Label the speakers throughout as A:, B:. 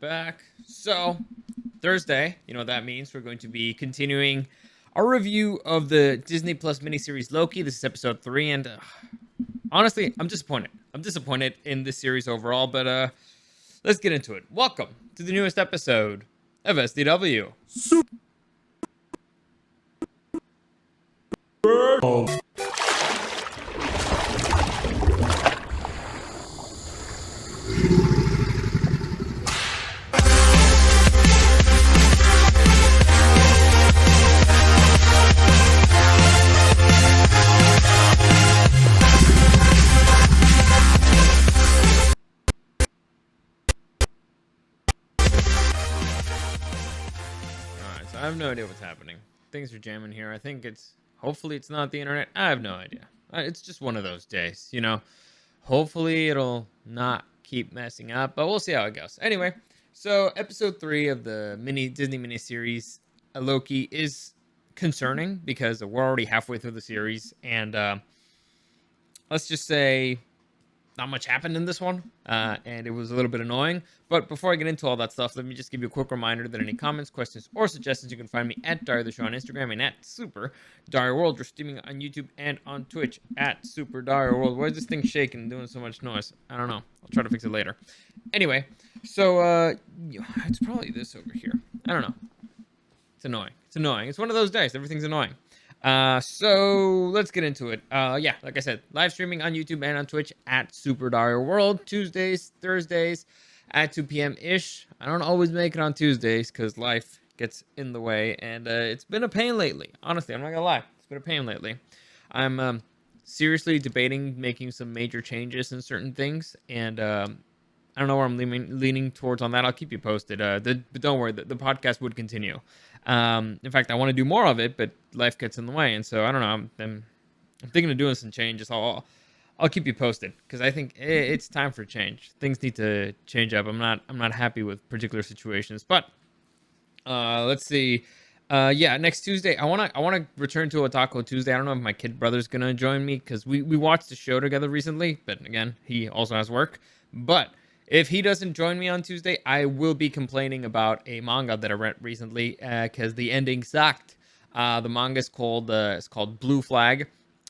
A: back. So, Thursday, you know what that means. We're going to be continuing our review of the Disney Plus miniseries Loki. This is episode 3, and honestly, I'm disappointed. I'm disappointed in this series overall, but let's get into it. Welcome to the newest episode of SDW. Alright, so I have no idea what's happening. Things are jamming here. I think hopefully it's not the internet. I have no idea. It's just one of those days, you know. Hopefully it'll not keep messing up, but we'll see how it goes. Anyway, so episode 3 of the Disney miniseries Loki is concerning because we're already halfway through the series, and let's just say not much happened in this one, and it was a little bit annoying. But before I get into all that stuff, let me just give you a quick reminder that any comments, questions, or suggestions, you can find me at Dario the Show on Instagram and at Super Dario World. We're streaming on YouTube and on Twitch at Super Dario World. Why is this thing shaking and doing so much noise? I don't know. I'll try to fix it later. Anyway, so it's probably this over here. I don't know. It's annoying. It's annoying. It's one of those days. Everything's annoying. So let's get into it. Yeah, like I said, live streaming on YouTube and on Twitch at Super Dario World, Tuesdays, Thursdays at 2 p.m. ish. I don't always make it on Tuesdays because life gets in the way, and it's been a pain lately. Honestly, I'm not gonna lie, it's been a pain lately. I'm seriously debating making some major changes in certain things, and I don't know where I'm leaning towards on that. I'll keep you posted. But don't worry, the podcast would continue. In fact, I want to do more of it, but life gets in the way, and so I don't know. I'm thinking of doing some changes. I'll keep you posted because I think it's time for change. Things need to change up. I'm not happy with particular situations, but let's see. Yeah, next Tuesday I wanna return to Otaku Tuesday. I don't know if my kid brother's gonna join me because we watched the show together recently, but again, he also has work. But if he doesn't join me on Tuesday, I will be complaining about a manga that I read recently because the ending sucked. The manga is called Blue Flag.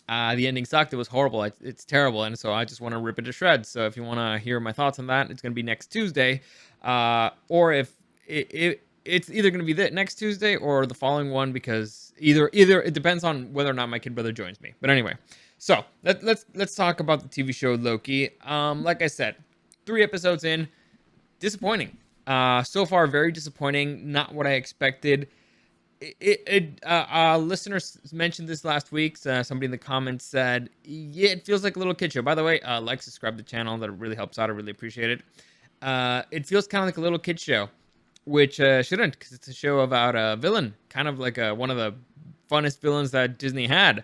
A: The ending sucked. It was horrible. It's terrible, and so I just want to rip it to shreds. So if you want to hear my thoughts on that, it's going to be next Tuesday, or if it's either going to be next Tuesday or the following one, because either it depends on whether or not my kid brother joins me. But anyway, so let's talk about the TV show Loki. Like I said, 3 episodes in, disappointing. So far, very disappointing. Not what I expected. Listeners mentioned this last week. Somebody in the comments said, yeah, it feels like a little kid show. By the way, like, subscribe to the channel. That really helps out. I really appreciate it. It feels kind of like a little kid show, which shouldn't, because it's a show about a villain, kind of like one of the funnest villains that Disney had.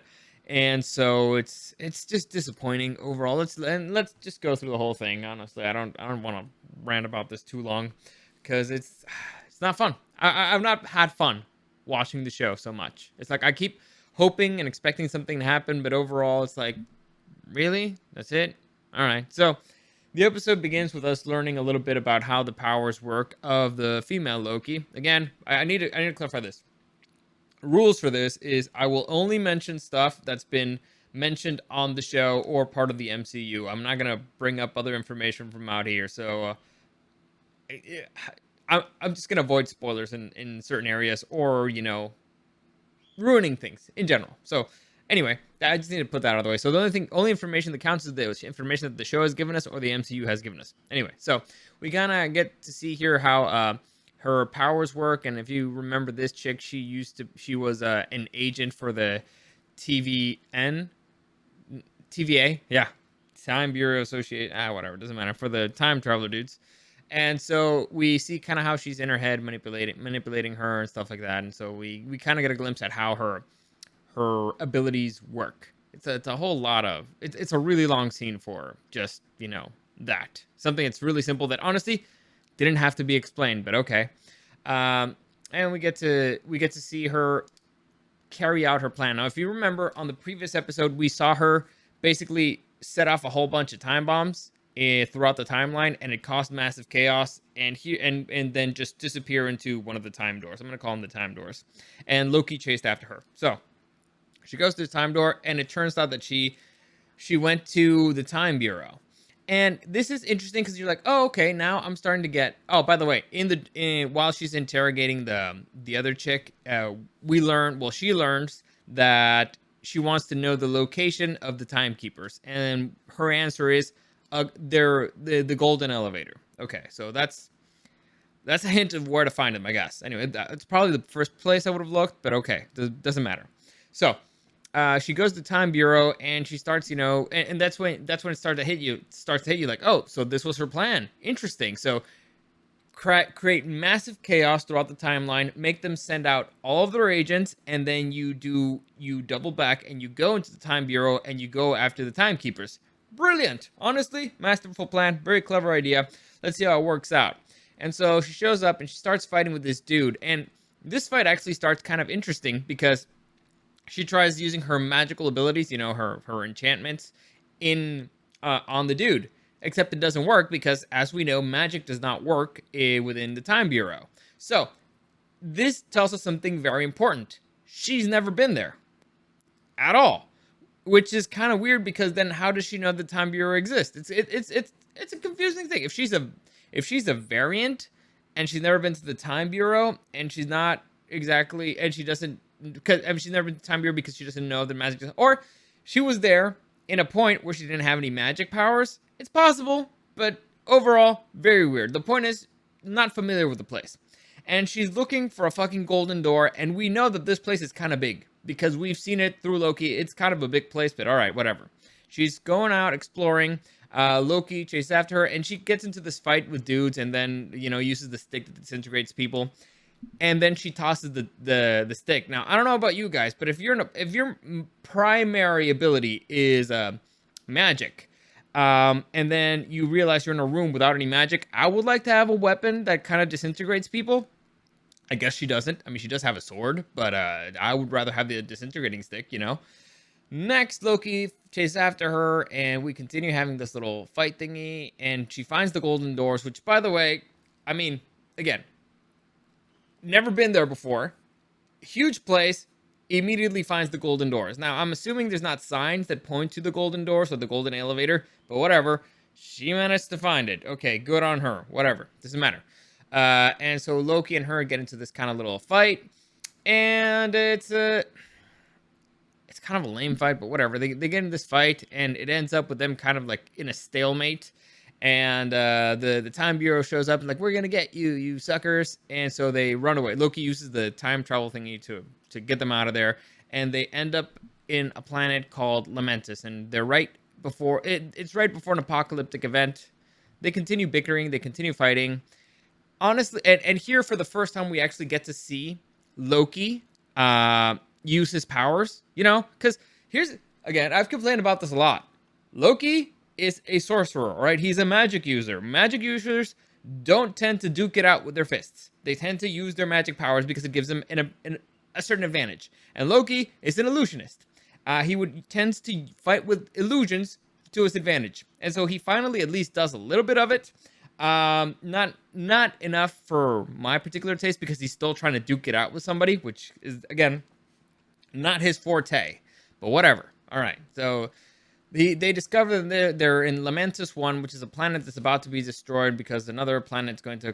A: And so it's just disappointing overall. Let's just go through the whole thing. Honestly, I don't want to rant about this too long because it's not fun. I've not had fun watching the show so much. It's like I keep hoping and expecting something to happen, but overall it's like, really? That's it? All right. So the episode begins with us learning a little bit about how the powers work of the female Loki. Again, I need to clarify this. Rules for this is I will only mention stuff that's been mentioned on the show or part of the MCU. I'm not going to bring up other information from out here. So I'm just going to avoid spoilers in certain areas or, you know, ruining things in general. So anyway, I just need to put that out of the way. So the only information that counts is the information that the show has given us or the MCU has given us. Anyway, so we kind of get to see here how her powers work. And if you remember this chick, she was an agent for the TVA, yeah, Time Bureau Associate, whatever, doesn't matter, for the time traveler dudes. And so we see kind of how she's in her head manipulating her and stuff like that. And so we kind of get a glimpse at how her abilities work. It's a whole lot of it's a really long scene for just, you know, that something that's really simple that honestly didn't have to be explained, but okay. And we get to see her carry out her plan. Now, if you remember on the previous episode, we saw her basically set off a whole bunch of time bombs throughout the timeline, and it caused massive chaos, and then just disappear into one of the time doors. I'm gonna call them the time doors. And Loki chased after her. So she goes to the time door, and it turns out that she went to the time bureau. And this is interesting because you're like, oh, okay, now I'm starting to get. Oh, by the way, while she's interrogating the other chick, she learns that she wants to know the location of the timekeepers, and her answer is, they're the golden elevator. Okay, so that's a hint of where to find them, I guess. Anyway, it's probably the first place I would have looked, but okay, doesn't matter. So she goes to Time Bureau, and she starts, and that's when it starts to hit you like, oh, so this was her plan. Interesting. So create massive chaos throughout the timeline, make them send out all of their agents, and then you double back and you go into the Time Bureau and you go after the timekeepers. Brilliant. Honestly, masterful plan. Very clever idea. Let's see how it works out. And so she shows up and she starts fighting with this dude. And this fight actually starts kind of interesting because she tries using her magical abilities, her enchantments on the dude. Except it doesn't work because, as we know, magic does not work within the Time Bureau. So this tells us something very important. She's never been there at all, which is kind of weird because then how does she know the Time Bureau exists? It's a confusing thing. If she's a variant and she's never been to the Time Bureau and she's not exactly, and she doesn't, because she's never been to the Time Bureau because she doesn't know the magic, or she was there in a point where she didn't have any magic powers. It's possible, but overall, very weird. The point is, not familiar with the place. And she's looking for a fucking golden door, and we know that this place is kind of big because we've seen it through Loki. It's kind of a big place, but all right, whatever. She's going out exploring. Loki chases after her, and she gets into this fight with dudes, and then uses the stick that disintegrates people, and then she tosses the stick. Now I don't know about you guys, but if your primary ability is magic, and then you realize you're in a room without any magic, I would like to have a weapon that kind of disintegrates people. I guess she doesn't. I mean, she does have a sword, but I would rather have the disintegrating stick, Next, Loki chases after her, and we continue having this little fight thingy, and she finds the golden doors, which, by the way, I mean, again, never been there before. Huge place. Immediately finds the golden doors. Now, I'm assuming there's not signs that point to the golden doors or the golden elevator, but whatever. She managed to find it. Okay, good on her. Whatever. Doesn't matter. And so Loki and her get into this kind of little fight, and it's kind of a lame fight, but whatever. They get in this fight, and it ends up with them kind of like in a stalemate. And the Time Bureau shows up and like, we're gonna get you, you suckers. And so they run away. Loki uses the time travel thingy to get them out of there, and they end up in a planet called Lamentus, and they're right before it's right before an apocalyptic event. They continue bickering, they continue fighting. Honestly, and here for the first time we actually get to see Loki use his powers, because here's, again, I've complained about this a lot. Loki is a sorcerer, right? He's a magic user. Magic users don't tend to duke it out with their fists. They tend to use their magic powers because it gives them a certain advantage. And Loki is an illusionist. He tends to fight with illusions to his advantage. And so he finally at least does a little bit of it. Not enough for my particular taste because he's still trying to duke it out with somebody, which is, again, not his forte. But whatever. All right. So they discover that they're in Lamentus 1, which is a planet that's about to be destroyed because another planet's going to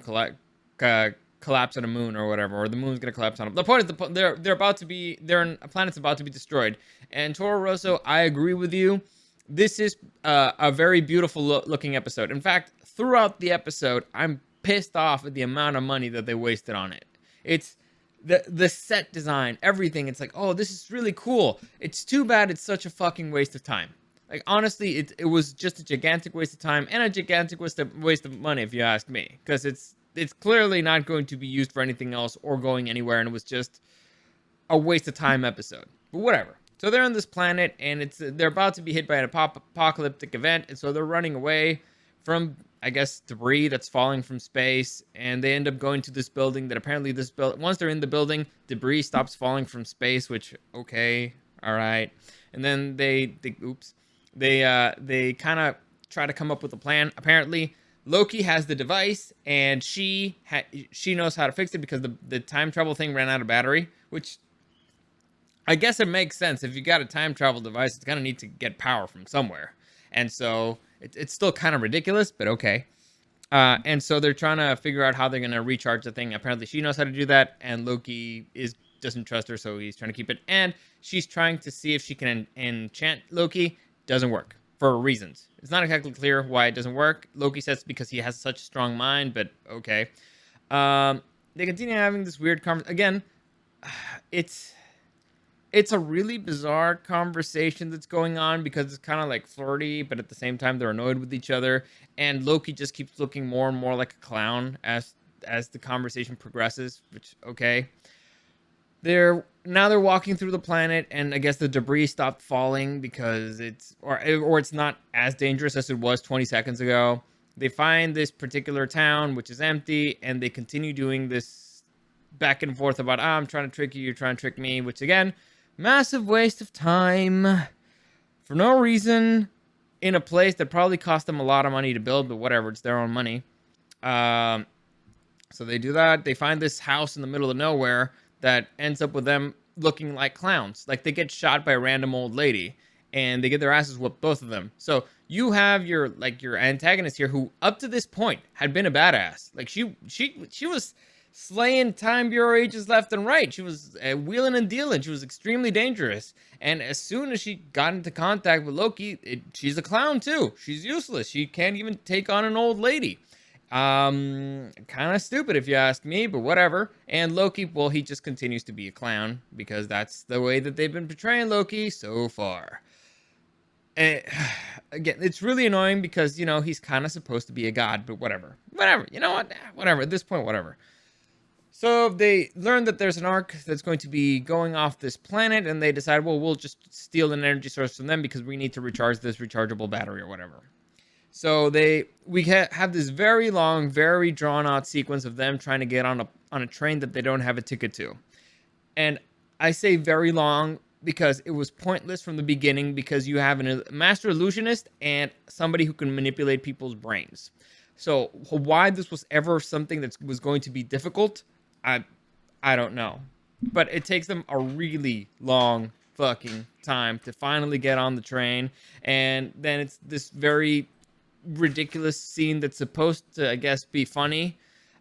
A: collapse on a moon or whatever, or the moon's going to collapse on them. The point is, they're in a planet's about to be destroyed. And Toro Rosso, I agree with you. This is a very beautiful looking episode. In fact, throughout the episode, I'm pissed off at the amount of money that they wasted on it. It's the set design, everything. It's like, oh, this is really cool. It's too bad it's such a fucking waste of time. Like, honestly, it was just a gigantic waste of time and a gigantic waste of money, if you ask me. Because it's clearly not going to be used for anything else or going anywhere, and it was just a waste of time episode. But whatever. So they're on this planet, and they're about to be hit by an apocalyptic event, and so they're running away from, I guess, debris that's falling from space, and they end up going to this building that apparently once they're in the building, debris stops falling from space, which, okay, all right. And then they kind of try to come up with a plan. Apparently, Loki has the device, and she knows how to fix it because the time travel thing ran out of battery, which I guess it makes sense. If you got a time travel device, it's gonna need to get power from somewhere, and so it's still kind of ridiculous, but okay. And so they're trying to figure out how they're gonna recharge the thing. Apparently, she knows how to do that, and Loki doesn't trust her, so he's trying to keep it. And she's trying to see if she can enchant Loki. Doesn't work for reasons. It's not exactly clear why it doesn't work. Loki says because he has such a strong mind, but okay. They continue having this weird conversation. Again, it's a really bizarre conversation that's going on because it's kind of like flirty, but at the same time they're annoyed with each other. And Loki just keeps looking more and more like a clown as the conversation progresses. Which okay, they're walking through the planet, and I guess the debris stopped falling because it's not as dangerous as it was 20 seconds ago. They find this particular town which is empty, and they continue doing this back and forth about I'm trying to trick you, you're trying to trick me, which again, massive waste of time for no reason in a place that probably cost them a lot of money to build, but whatever, it's their own money. So they do that. They find this house in the middle of nowhere that ends up with them looking like clowns. Like they get shot by a random old lady and they get their asses whooped, both of them. So you have your antagonist here who up to this point had been a badass. Like she was slaying time bureau agents left and right. She was wheeling and dealing. She was extremely dangerous. And as soon as she got into contact with Loki, she's a clown too. She's useless. She can't even take on an old lady. Kind of stupid if you ask me, but whatever. And Loki, well, he just continues to be a clown because that's the way that they've been portraying Loki so far. And again, it's really annoying because, you know, he's kind of supposed to be a god, but whatever. Whatever. You know what? Whatever. At this point, whatever. So they learn that there's an arc that's going to be going off this planet, and they decide, well, we'll just steal an energy source from them because we need to recharge this rechargeable battery or whatever. So we have this very long, very drawn-out sequence of them trying to get on a train that they don't have a ticket to. And I say very long because it was pointless from the beginning because you have a master illusionist and somebody who can manipulate people's brains. So why this was ever something that was going to be difficult, I don't know. But it takes them a really long fucking time to finally get on the train. And then it's this very ridiculous scene that's supposed to, I guess, be funny.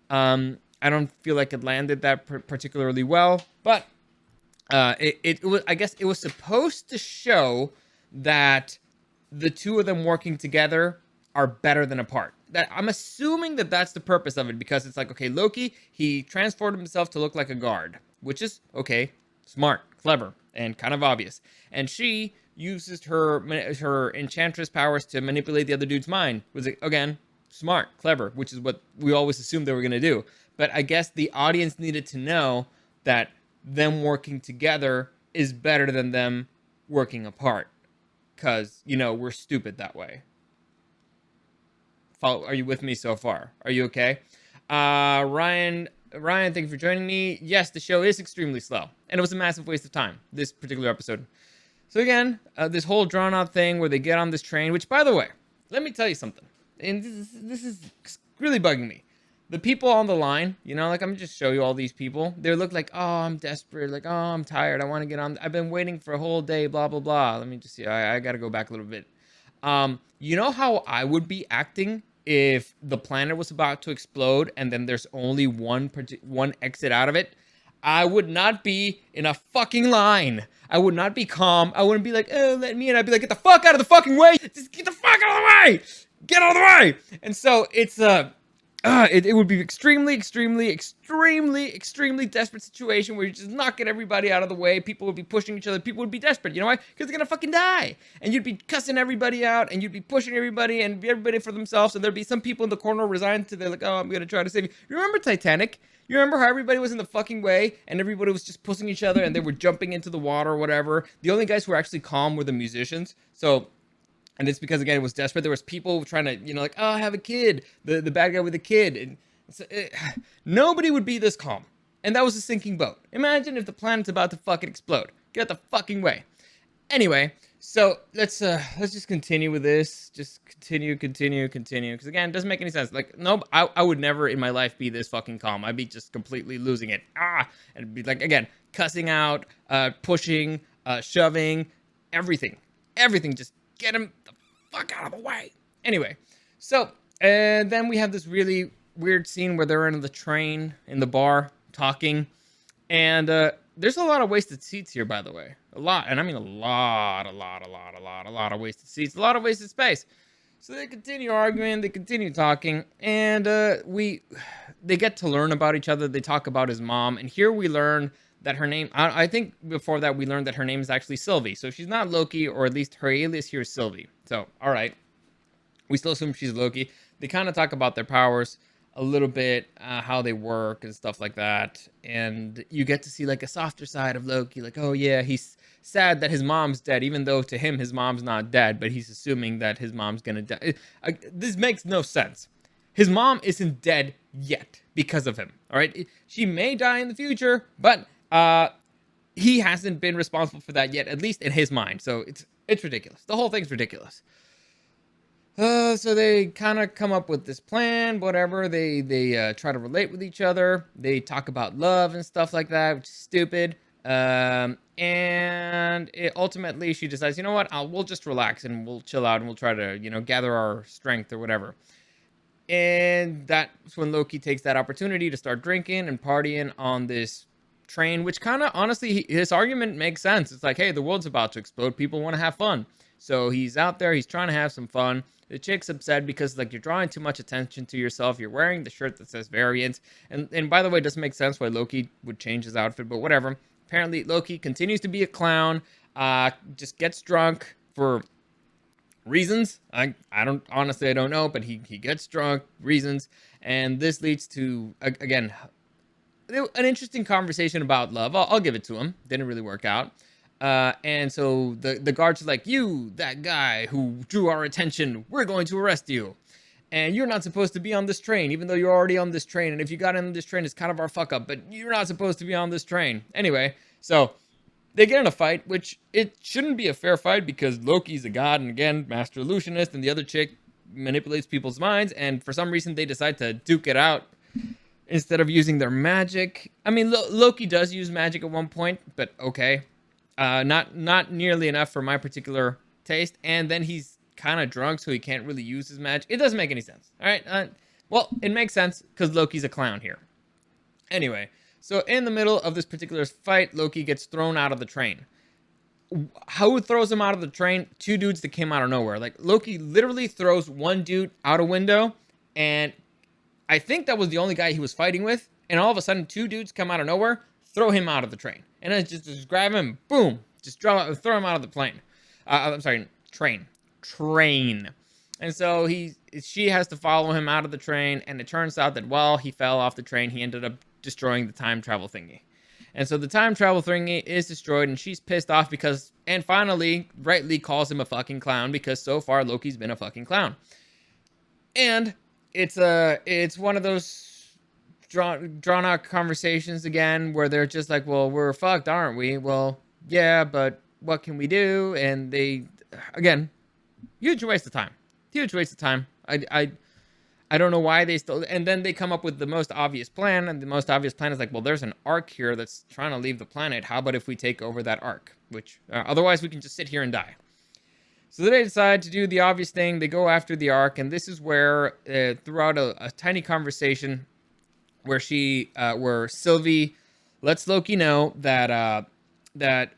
A: I don't feel like it landed that particularly well, but it was, I guess it was supposed to show that the two of them working together are better than apart. That I'm assuming that that's the purpose of it because it's like, okay, Loki, he transformed himself to look like a guard, which is okay, smart, clever, and kind of obvious. And she uses her enchantress powers to manipulate the other dude's mind. Was it again smart, clever, which is what we always assumed they were gonna do. But I guess the audience needed to know that them working together is better than them working apart, because you know we're stupid that way. Are you with me so far? Are you okay? Ryan, thank you for joining me. Yes, the show is extremely slow, and it was a massive waste of time, this particular episode. So again, this whole drawn-out thing where they get on this train, which, by the way, let me tell you something. And this is really bugging me. The people on the line, you know, like I'm just show you all these people. They look like, oh, I'm desperate. Like, oh, I'm tired. I want to get on. I've been waiting for a whole day, blah, blah, blah. Let me just see. I got to go back a little bit. You know how I would be acting if the planet was about to explode and then there's only one exit out of it? I would not be in a fucking line. I would not be calm. I wouldn't be like, oh, let me in. I'd be like, get the fuck out of the fucking way. Just get the fuck out of the way. Get out of the way. And so it's, it would be extremely desperate situation where you just knocking everybody out of the way. People would be pushing each other. People would be desperate. You know why? Because they're going to fucking die. And you'd be cussing everybody out, and you'd be pushing everybody and be everybody for themselves. And there'd be some people in the corner resigned to, they're like, oh, I'm going to try to save you. You remember Titanic? You remember how everybody was in the fucking way and everybody was just pushing each other and they were jumping into the water or whatever? The only guys who were actually calm were the musicians. So, and it's because, again, it was desperate. There was people trying to, you know, like, oh, I have a kid. The bad guy with a kid. And so nobody would be this calm. And that was a sinking boat. Imagine if the planet's about to fucking explode. Get out the fucking way. Anyway, So let's just continue with this. Just continue. Because again, it doesn't make any sense. Like, nope, I would never in my life be this fucking calm. I'd be just completely losing it. And it'd be like again, cussing out, pushing, shoving, everything, everything. Just get him the fuck out of the way. Anyway, so and then we have this really weird scene where they're in the train in the bar talking. And there's a lot of wasted seats here, by the way. A lot. And I mean a lot of wasted seats. A lot of wasted space. So they continue arguing. They continue talking. And they get to learn about each other. They talk about his mom. And here we learn that her name... I think before that we learned that her name is actually Sylvie. So she's not Loki, or at least her alias here is Sylvie. So, all right. We still assume she's Loki. They kind of talk about their powers a little bit, how they work and stuff like that. And you get to see like a softer side of Loki. Like, oh yeah, he's sad that his mom's dead, even though to him, his mom's not dead, but he's assuming that his mom's gonna die. This makes no sense. His mom isn't dead yet because of him. All right. She may die in the future, but he hasn't been responsible for that yet, at least in his mind. So it's ridiculous. The whole thing's ridiculous. So they kind of come up with this plan, whatever. They try to relate with each other. They talk about love and stuff like that, which is stupid. And ultimately, she decides, you know what? We'll just relax and we'll chill out and we'll try to, gather our strength or whatever. And that's when Loki takes that opportunity to start drinking and partying on this train, which kind of, honestly, his argument makes sense. It's like, hey, the world's about to explode. People want to have fun. So he's out there. He's trying to have some fun. The chick's upset because like you're drawing too much attention to yourself. You're wearing the shirt that says variant. And by the way, it doesn't make sense why Loki would change his outfit, but whatever. Apparently, Loki continues to be a clown. Just gets drunk for reasons. I don't know, but he gets drunk, reasons. And this leads to, again, an interesting conversation about love. I'll give it to him. Didn't really work out. And so the guards are like, you, that guy who drew our attention, we're going to arrest you. And you're not supposed to be on this train, even though you're already on this train. And if you got on this train, it's kind of our fuck up, but you're not supposed to be on this train. Anyway, so they get in a fight, which it shouldn't be a fair fight because Loki's a god and again, master illusionist, and the other chick manipulates people's minds. And for some reason, they decide to duke it out instead of using their magic. I mean, Loki does use magic at one point, but okay. Not nearly enough for my particular taste. And then he's kind of drunk, so he can't really use his magic. It doesn't make any sense. All right. Well, it makes sense because Loki's a clown here. Anyway, so in the middle of this particular fight, Loki gets thrown out of the train. Who throws him out of the train? Two dudes that came out of nowhere. Like Loki literally throws one dude out a window, and I think that was the only guy he was fighting with. And all of a sudden, two dudes come out of nowhere, throw him out of the train. And then just grab him, boom, just throw him out of the plane. I'm sorry, train. And so she has to follow him out of the train. And it turns out that while he fell off the train, he ended up destroying the time travel thingy. And so the time travel thingy is destroyed, and she's pissed off because, and finally, rightly calls him a fucking clown because so far Loki's been a fucking clown. And it's one of those drawn out conversations again where they're just like, well, we're fucked, aren't we? Well, yeah, but what can we do? And they, again, huge waste of time. I don't know why they still, and then they come up with the most obvious plan, and the most obvious plan is like, well, there's an ark here that's trying to leave the planet. How about if we take over that ark? Which otherwise we can just sit here and die. So they decide to do the obvious thing. They go after the ark, and this is where throughout a tiny conversation where Sylvie lets Loki know that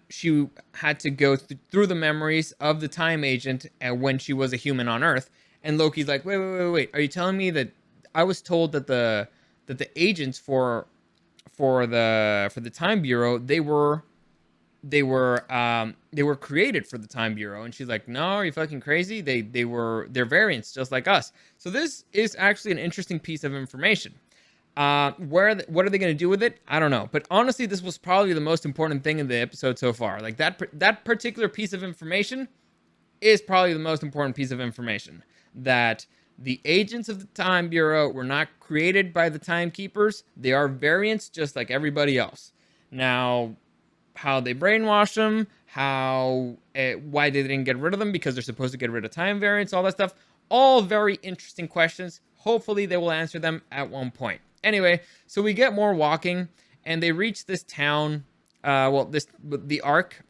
A: she had to go through the memories of the time agent when she was a human on Earth. And Loki's like, wait. Are you telling me that I was told that the agents for the Time Bureau, they were created for the Time Bureau? And she's like, no, are you fucking crazy? They're variants just like us. So this is actually an interesting piece of information. What are they going to do with it? I don't know. But honestly, this was probably the most important thing in the episode so far. Like that particular piece of information is probably the most important piece of information. That the agents of the Time Bureau were not created by the Timekeepers. They are variants just like everybody else. Now, how they brainwashed them, how why they didn't get rid of them because they're supposed to get rid of time variants, all that stuff. All very interesting questions. Hopefully they will answer them at one point. Anyway, so we get more walking, and they reach this town. The Ark.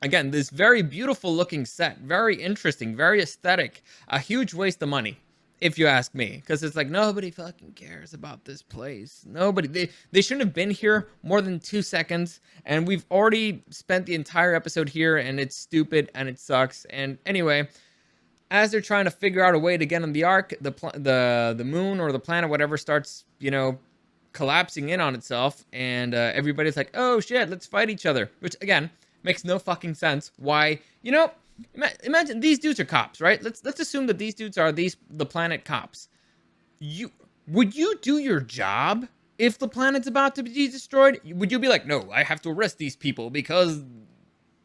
A: Again, this very beautiful looking set, very interesting, very aesthetic. A huge waste of money, if you ask me, because it's like nobody fucking cares about this place. Nobody, they shouldn't have been here more than 2 seconds, and we've already spent the entire episode here, and it's stupid and it sucks. And anyway, as they're trying to figure out a way to get on the Ark, the moon or the planet, whatever, starts collapsing in on itself, and everybody's like, oh shit, let's fight each other, which again makes no fucking sense. Why? Imagine these dudes are cops, right? Let's assume that these dudes are the planet cops. Would you do your job if the planet's about to be destroyed? Would you be like, no, I have to arrest these people because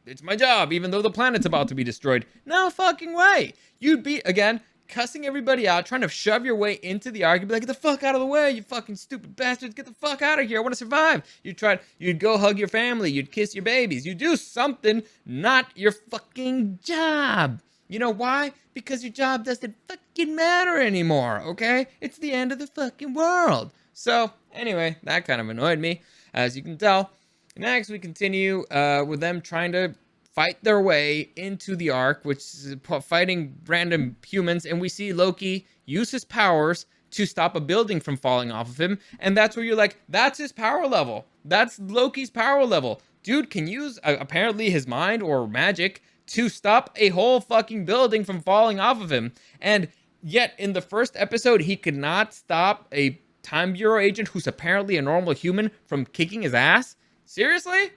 A: it's my job, even though the planet's about to be destroyed? No fucking way. You'd be, again, cussing everybody out, trying to shove your way into the Ark. You'd be like, get the fuck out of the way, you fucking stupid bastards. Get the fuck out of here. I want to survive. You'd go hug your family. You'd kiss your babies. You'd do something, not your fucking job. You know why? Because your job doesn't fucking matter anymore, okay? It's the end of the fucking world. So, anyway, that kind of annoyed me, as you can tell. Next, we continue with them trying to fight their way into the Ark, which is fighting random humans, and we see Loki use his powers to stop a building from falling off of him, and that's where you're like, that's his power level. That's Loki's power level. Dude can use, apparently, his mind or magic to stop a whole fucking building from falling off of him, and yet in the first episode, he could not stop a Time Bureau agent who's apparently a normal human from kicking his ass? Seriously?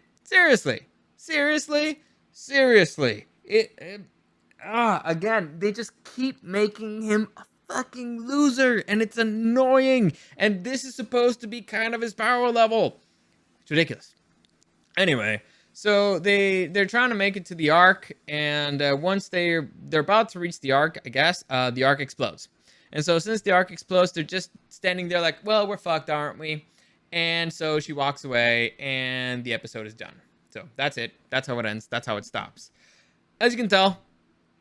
A: Again, they just keep making him a fucking loser, and it's annoying. And this is supposed to be kind of his power level. It's ridiculous. Anyway, so they're trying to make it to the Ark, and once they're about to reach the Ark, I guess, the Ark explodes. And so since the Ark explodes, they're just standing there like, well, we're fucked, aren't we? And so she walks away, and the episode is done. So that's it. That's how it ends. That's how it stops. As you can tell,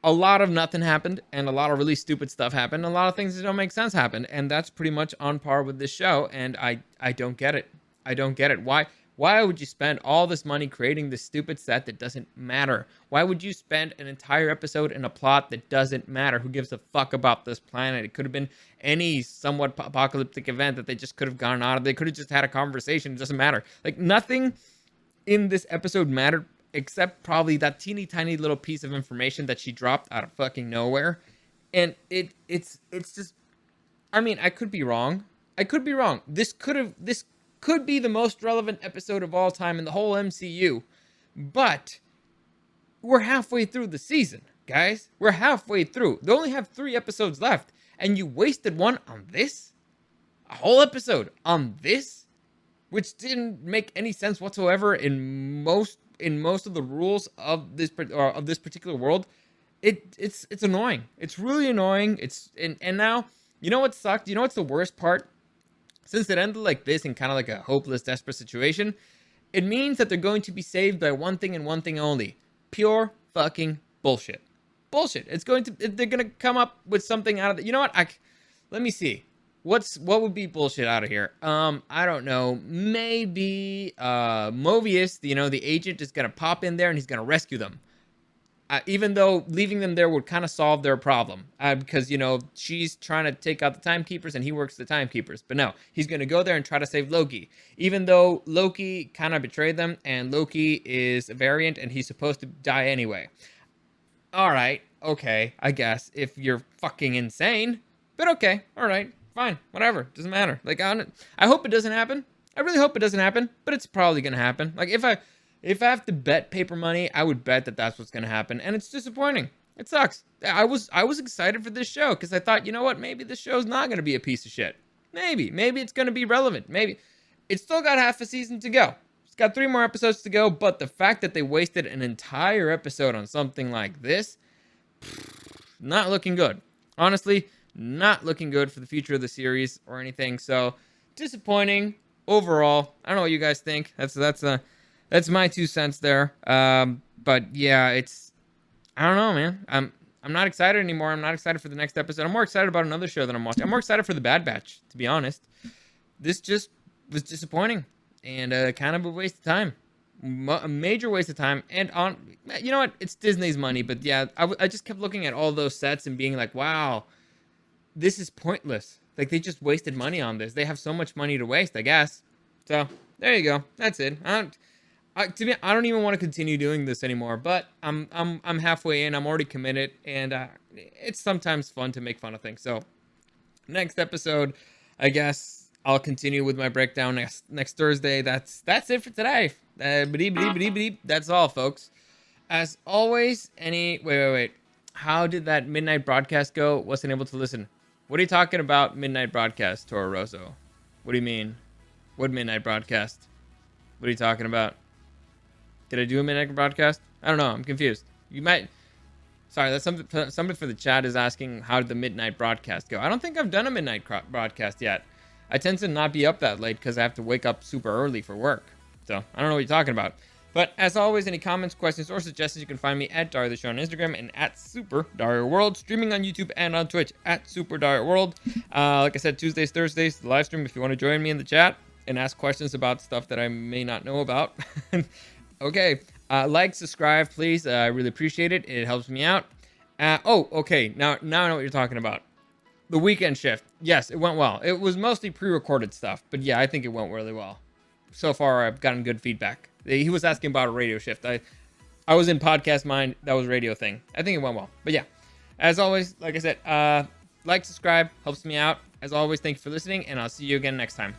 A: a lot of nothing happened, and a lot of really stupid stuff happened, and a lot of things that don't make sense happened, and that's pretty much on par with this show, and I don't get it. I don't get it. Why would you spend all this money creating this stupid set that doesn't matter? Why would you spend an entire episode in a plot that doesn't matter? Who gives a fuck about this planet? It could have been any somewhat apocalyptic event that they just could have gone on. They could have just had a conversation. It doesn't matter. Like, nothing in this episode mattered except probably that teeny tiny little piece of information that she dropped out of fucking nowhere. And it's just, I mean, I could be wrong. This could be the most relevant episode of all time in the whole MCU. But we're halfway through the season, guys. We're halfway through. They only have 3 episodes left, and you wasted one on this? A whole episode on this? Which didn't make any sense whatsoever in most of the rules of this particular world. It's annoying. It's really annoying. And now, you know what sucked? You know what's the worst part? Since it ended like this in kind of like a hopeless, desperate situation, it means that they're going to be saved by one thing and one thing only. Pure fucking bullshit. Bullshit. They're going to come up with something out of it. You know what? Let me see. What would be bullshit out of here? I don't know. Maybe Mobius, the agent, is gonna pop in there and he's gonna rescue them. Even though leaving them there would kind of solve their problem, because she's trying to take out the timekeepers and he works the timekeepers. But no, he's gonna go there and try to save Loki. Even though Loki kind of betrayed them, and Loki is a variant and he's supposed to die anyway. All right, okay, I guess if you're fucking insane, but okay, all right. Fine, whatever, doesn't matter. Like, I hope it doesn't happen. I really hope it doesn't happen, but it's probably gonna happen. Like, if I have to bet paper money, I would bet that that's what's gonna happen, and it's disappointing. It sucks. I was excited for this show because I thought, you know what, maybe this show's not gonna be a piece of shit. Maybe it's gonna be relevant. Maybe it's still got half a season to go. It's got 3 more episodes to go, but the fact that they wasted an entire episode on something like this, not looking good. Honestly. Not looking good for the future of the series or anything. So disappointing overall. I don't know what you guys think. That's That's my 2 cents there. But yeah, I don't know, man. I'm not excited anymore. I'm not excited for the next episode. I'm more excited about another show that I'm watching. I'm more excited for the Bad Batch, to be honest. This just was disappointing and kind of a waste of time. A major waste of time. And you know what? It's Disney's money, but yeah, I just kept looking at all those sets and being like, wow, this is pointless. Like, they just wasted money on this. They have so much money to waste, I guess. So there you go. That's it. I don't even want to continue doing this anymore. But I'm halfway in. I'm already committed, and it's sometimes fun to make fun of things. So next episode, I guess I'll continue with my breakdown next Thursday. That's it for today. That's all, folks. As always, wait. How did that midnight broadcast go? Wasn't able to listen. What are you talking about, midnight broadcast, Toro Rosso? What do you mean? What midnight broadcast? What are you talking about? Did I do a midnight broadcast? I don't know. I'm confused. You might... Sorry, that's somebody for the chat is asking, how did the midnight broadcast go? I don't think I've done a midnight broadcast yet. I tend to not be up that late because I have to wake up super early for work. So, I don't know what you're talking about. But as always, any comments, questions, or suggestions, you can find me at Dario the Show on Instagram and at Super Dario World, streaming on YouTube and on Twitch at Super Dario World. Like I said, Tuesdays, Thursdays, the live stream. If you want to join me in the chat and ask questions about stuff that I may not know about. Okay, like, subscribe, please. I really appreciate it. It helps me out. Okay. Now I know what you're talking about. The weekend shift. Yes, it went well. It was mostly pre-recorded stuff, but yeah, I think it went really well. So far, I've gotten good feedback. He was asking about a radio shift. I was in podcast mind. That was a radio thing. I think it went well. But yeah, as always, like I said, like, subscribe, helps me out. As always, thank you for listening, and I'll see you again next time.